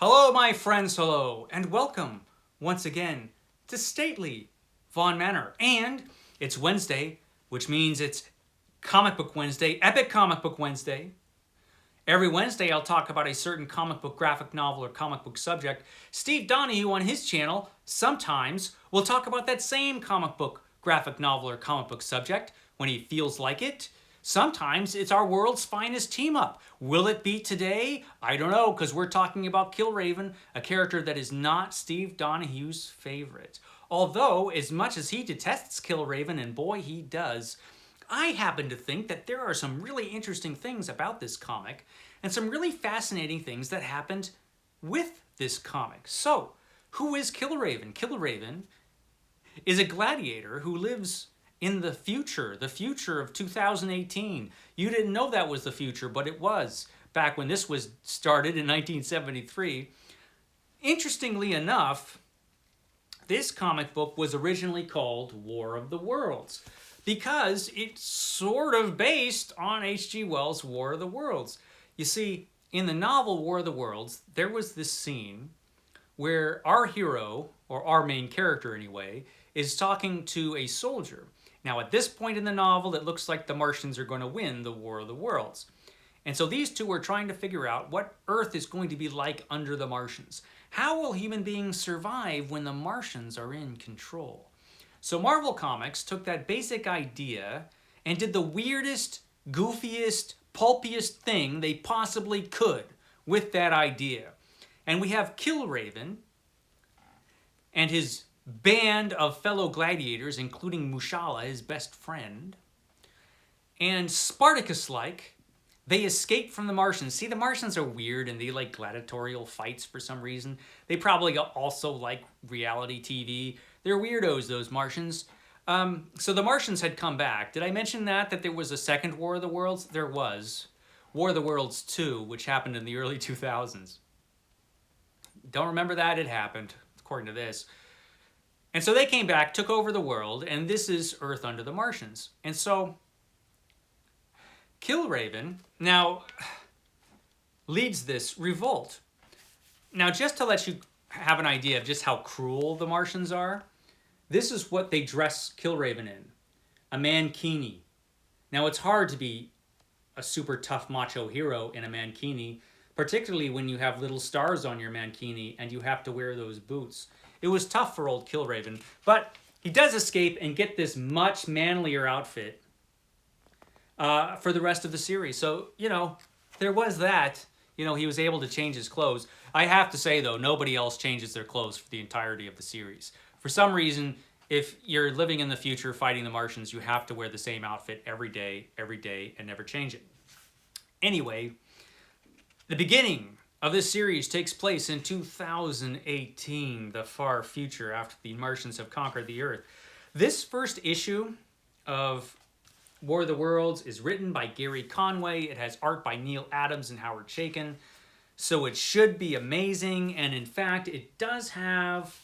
Hello, my friends, hello, and welcome once again to stately Vaughn Manor. And it's Wednesday, which means it's Comic Book Wednesday, Epic Comic Book Wednesday. Every Wednesday, I'll talk about a certain comic book graphic novel or comic book subject. Steve Donoghue on his channel sometimes will talk about that same comic book graphic novel or comic book subject when he feels like it. Sometimes it's our world's finest team up. Will it be today? I don't know, because we're talking about Killraven, a character that is not Steve Donoghue's favorite. Although, as much as he detests Killraven, and boy he does, I happen to think that there are some really interesting things about this comic and some really fascinating things that happened with this comic. So, who is Killraven? Killraven is a gladiator who lives in the future of 2018. You didn't know that was the future, but it was back when this was started in 1973. Interestingly enough, this comic book was originally called War of the Worlds because it's sort of based on H.G. Wells' War of the Worlds. You see, in the novel War of the Worlds, there was this scene where our hero, or our main character anyway, is talking to a soldier. Now, at this point in the novel, it looks like the Martians are going to win the War of the Worlds. And so these two are trying to figure out what Earth is going to be like under the Martians. How will human beings survive when the Martians are in control? So Marvel Comics took that basic idea and did the weirdest, goofiest, pulpiest thing they possibly could with that idea. And we have Killraven and his band of fellow gladiators, including Mushala, his best friend. And Spartacus-like, they escape from the Martians. See, the Martians are weird and they like gladiatorial fights for some reason. They probably also like reality TV. They're weirdos, those Martians. So the Martians had come back. Did I mention that there was a second War of the Worlds? There was. War of the Worlds 2, which happened in the early 2000s. Don't remember that? It happened, according to this. And so they came back, took over the world, and this is Earth under the Martians. And so Killraven now leads this revolt. Now, just to let you have an idea of just how cruel the Martians are, this is what they dress Killraven in. A mankini. Now, it's hard to be a super tough macho hero in a mankini, particularly when you have little stars on your mankini and you have to wear those boots. It was tough for old Killraven, but he does escape and get this much manlier outfit for the rest of the series. So, there was that. He was able to change his clothes. I have to say, though, nobody else changes their clothes for the entirety of the series. For some reason, if you're living in the future fighting the Martians, you have to wear the same outfit every day, and never change it. Anyway, the beginning of this series takes place in 2018, the far future after the Martians have conquered the Earth. This first issue of War of the Worlds is written by Gary Conway. It has art by Neil Adams and Howard Chaykin. So it should be amazing. And in fact, it does have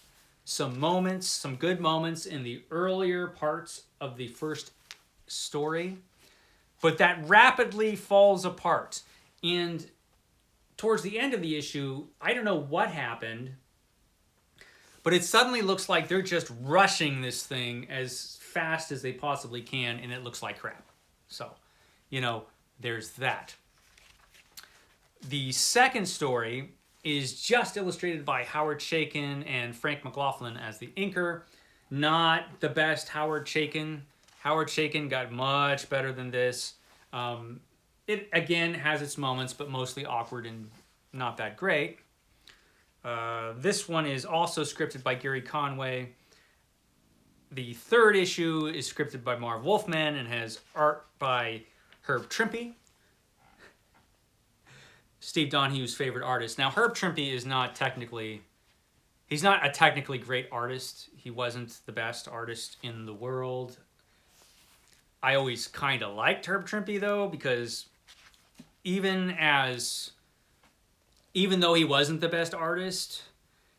some moments, some good moments in the earlier parts of the first story. But that rapidly falls apart. And towards the end of the issue, I don't know what happened, but it suddenly looks like they're just rushing this thing as fast as they possibly can, and it looks like crap. So, there's that. The second story is just illustrated by Howard Chaykin and Frank McLaughlin as the inker. Not the best Howard Chaykin. Howard Chaykin got much better than this. It, again, has its moments, but mostly awkward and not that great. This one is also scripted by Gary Conway. The third issue is scripted by Marv Wolfman and has art by Herb Trimpe, Steve Donoghue's favorite artist. Now, Herb Trimpe is he's not a technically great artist. He wasn't the best artist in the world. I always kind of liked Herb Trimpe, though, because even though he wasn't the best artist,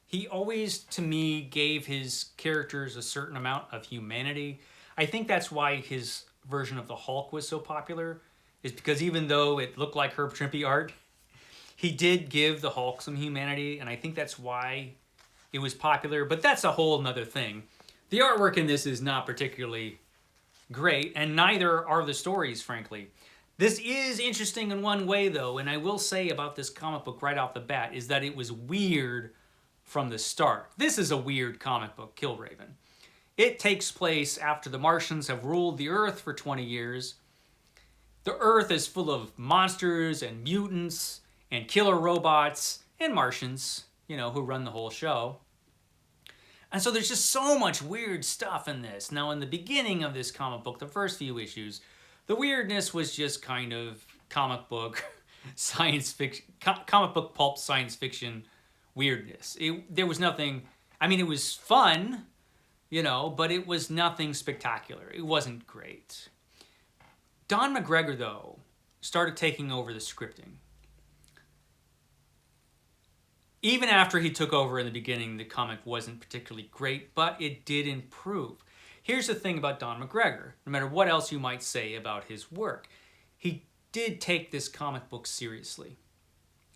he always, to me, gave his characters a certain amount of humanity. I think that's why his version of the Hulk was so popular, is because even though it looked like Herb Trimpe art, He did give the Hulk some humanity, and I think that's why it was popular, but that's a whole nother thing. The artwork in this is not particularly great, and neither are the stories, frankly. This is interesting in one way, though, and I will say about this comic book right off the bat, is that it was weird from the start. This is a weird comic book, Killraven. It takes place after the Martians have ruled the Earth for 20 years. The Earth is full of monsters and mutants and killer robots and Martians, you know, who run the whole show. And so there's just so much weird stuff in this. Now, in the beginning of this comic book, the first few issues, the weirdness was just kind of comic book science fiction, comic book pulp science fiction weirdness. There was nothing, I mean, it was fun, you know, but it was nothing spectacular. It wasn't great. Don McGregor, though, started taking over the scripting. Even after he took over in the beginning, the comic wasn't particularly great, but it did improve. Here's the thing about Don McGregor, no matter what else you might say about his work, he did take this comic book seriously.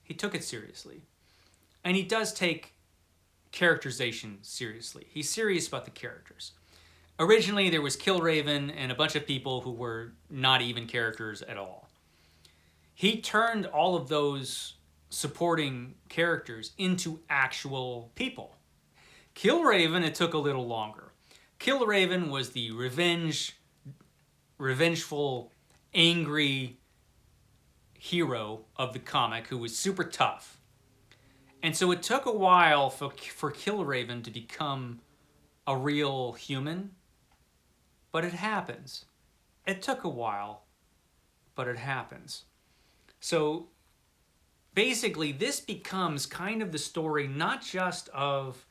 He took it seriously. And he does take characterization seriously. He's serious about the characters. Originally, there was Killraven and a bunch of people who were not even characters at all. He turned all of those supporting characters into actual people. Killraven, it took a little longer. Killraven was the revengeful, angry hero of the comic who was super tough. And so it took a while for Killraven to become a real human, but it happens. It took a while, but it happens. So basically, this becomes kind of the story not just of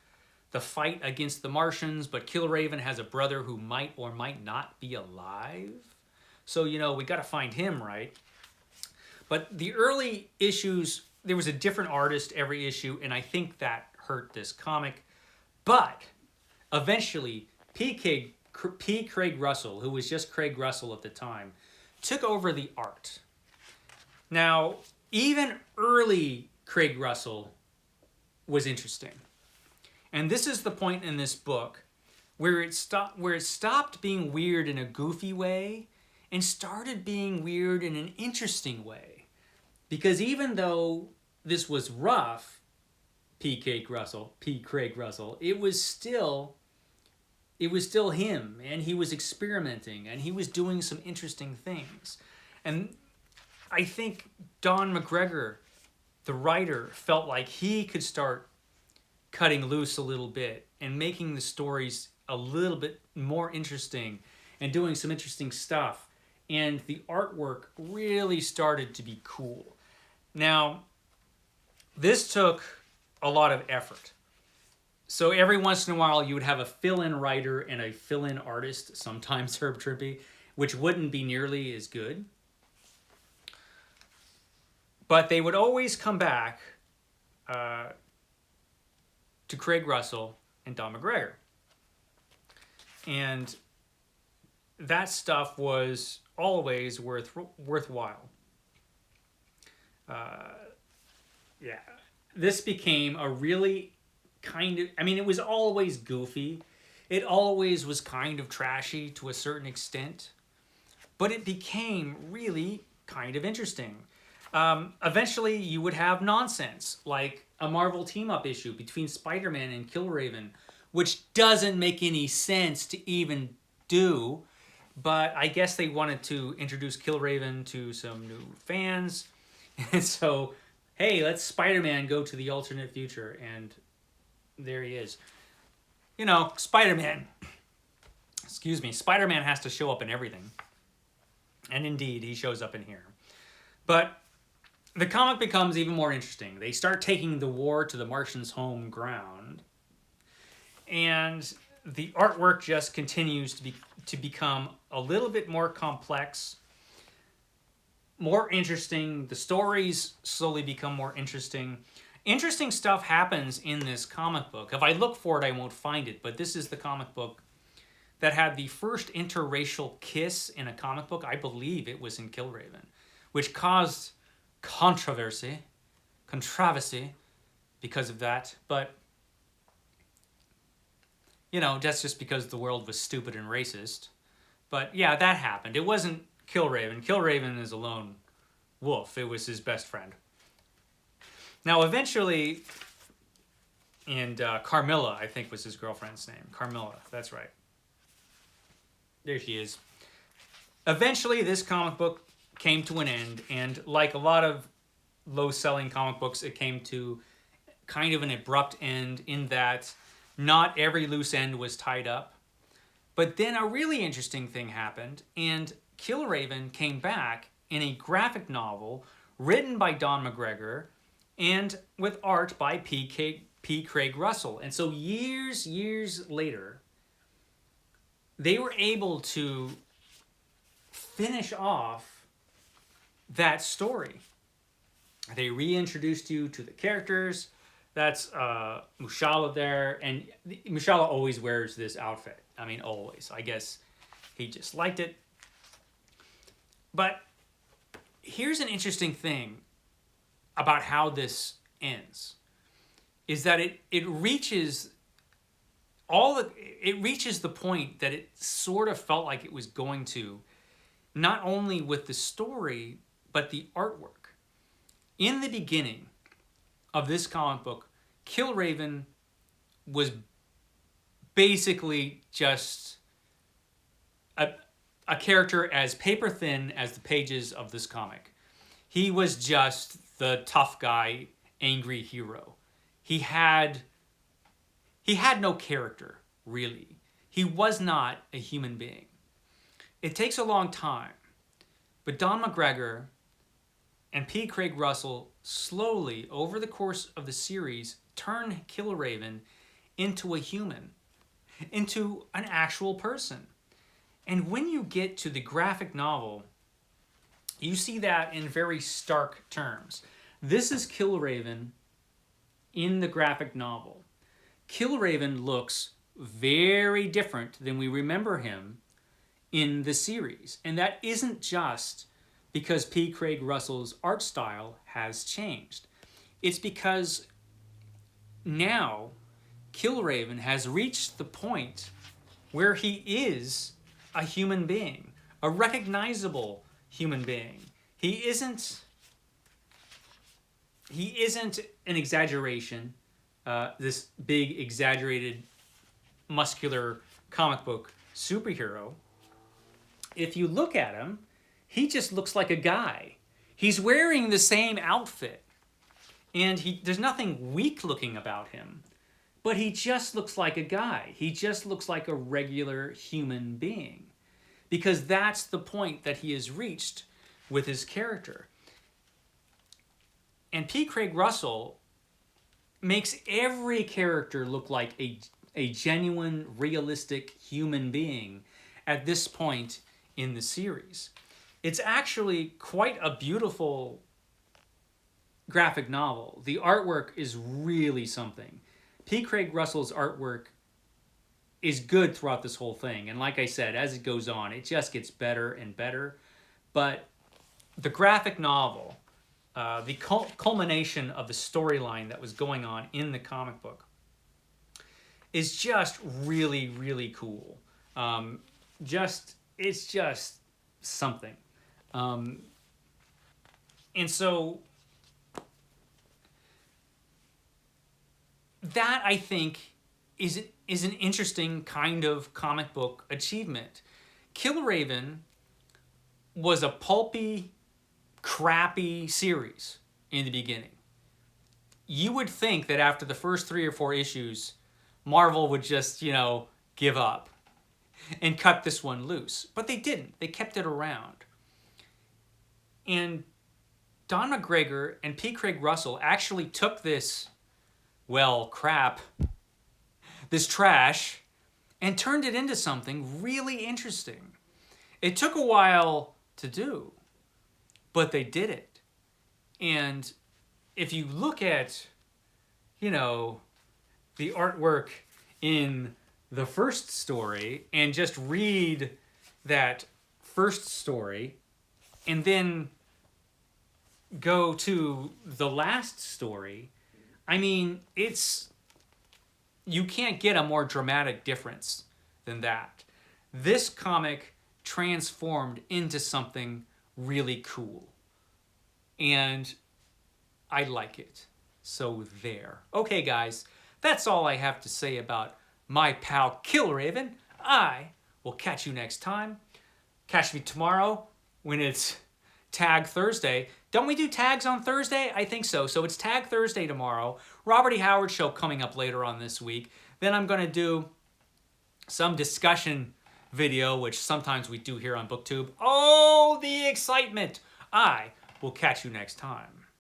the fight against the Martians, but Killraven has a brother who might or might not be alive. So, you know, we got to find him, right? But the early issues, there was a different artist every issue, and I think that hurt this comic. But eventually, P. Craig Russell, who was just Craig Russell at the time, took over the art. Now, even early Craig Russell was interesting. And this is the point in this book where it stopped being weird in a goofy way and started being weird in an interesting way. Because even though this was rough, P. Craig Russell, it was still him, and he was experimenting, and he was doing some interesting things. And I think Don McGregor, the writer, felt like he could start cutting loose a little bit and making the stories a little bit more interesting and doing some interesting stuff. And the artwork really started to be cool. Now, this took a lot of effort. So every once in a while, you would have a fill-in writer and a fill-in artist, sometimes Herb Trimpe, which wouldn't be nearly as good. But they would always come back to Craig Russell and Don McGregor. And that stuff was always worthwhile. Yeah. This became a really kind of, I mean, it was always goofy. It always was kind of trashy to a certain extent. But it became really kind of interesting. Eventually, you would have nonsense, like a Marvel team-up issue between Spider-Man and Killraven, which doesn't make any sense to even do, but I guess they wanted to introduce Killraven to some new fans, and so, hey, let's Spider-Man go to the alternate future, and there he is. You know, Spider-Man has to show up in everything, and indeed, he shows up in here. But the comic becomes even more interesting. They start taking the war to the Martians' home ground. And the artwork just continues to become a little bit more complex, more interesting. The stories slowly become more interesting. Interesting stuff happens in this comic book. If I look for it, I won't find it. But this is the comic book that had the first interracial kiss in a comic book. I believe it was in Killraven, which caused controversy controversy because of that, but that's just because the world was stupid and racist. But yeah, that happened. It wasn't Killraven. Killraven is a lone wolf. It was his best friend. Now, eventually, and Carmilla, I think, was his girlfriend's name. Carmilla, that's right. There she is. Eventually, this comic book came to an end, and like a lot of low-selling comic books, it came to kind of an abrupt end in that not every loose end was tied up. But then a really interesting thing happened, and Killraven came back in a graphic novel written by Don McGregor and with art by P. Craig Russell. And so years later, they were able to finish off that story. They reintroduced you to the characters. That's Mushala there. And Mushala always wears this outfit. I mean, always. I guess he just liked it. But here's an interesting thing about how this ends. Is that it reaches the point that it sort of felt like it was going to, not only with the story, but the artwork. In the beginning of this comic book, Killraven was basically just a character as paper thin as the pages of this comic. He was just the tough guy, angry hero. He had no character, really. He was not a human being. It takes a long time, but Don McGregor and P. Craig Russell slowly, over the course of the series, turn Killraven into a human, into an actual person. And when you get to the graphic novel, you see that in very stark terms. This is Killraven in the graphic novel. Killraven looks very different than we remember him in the series. And that isn't just because P. Craig Russell's art style has changed. It's because now Killraven has reached the point where he is a human being, a recognizable human being. He isn't an exaggeration, this big, exaggerated, muscular comic book superhero. If you look at him, he just looks like a guy. He's wearing the same outfit, and there's nothing weak looking about him, but he just looks like a guy. He just looks like a regular human being, because that's the point that he has reached with his character. And P. Craig Russell makes every character look like a genuine, realistic human being at this point in the series. It's actually quite a beautiful graphic novel. The artwork is really something. P. Craig Russell's artwork is good throughout this whole thing. And like I said, as it goes on, it just gets better and better. But the graphic novel, the culmination of the storyline that was going on in the comic book, is just really, really cool. It's just something. And so that, I think, is an interesting kind of comic book achievement. Killraven was a pulpy, crappy series in the beginning. You would think that after the first 3 or 4 issues, Marvel would just, give up and cut this one loose. But they didn't. They kept it around. And Don McGregor and P. Craig Russell actually took this, this trash, and turned it into something really interesting. It took a while to do, but they did it. And if you look at, the artwork in the first story and just read that first story and then go to the last story, I mean, you can't get a more dramatic difference than that. This comic transformed into something really cool. And I like it. So there. Okay, guys, that's all I have to say about my pal Killraven. I will catch you next time. Catch me tomorrow when it's Tag Thursday. Don't we do tags on Thursday? I think so. So it's Tag Thursday tomorrow. Robert E. Howard show coming up later on this week. Then I'm going to do some discussion video, which sometimes we do here on BookTube. Oh, the excitement! I will catch you next time.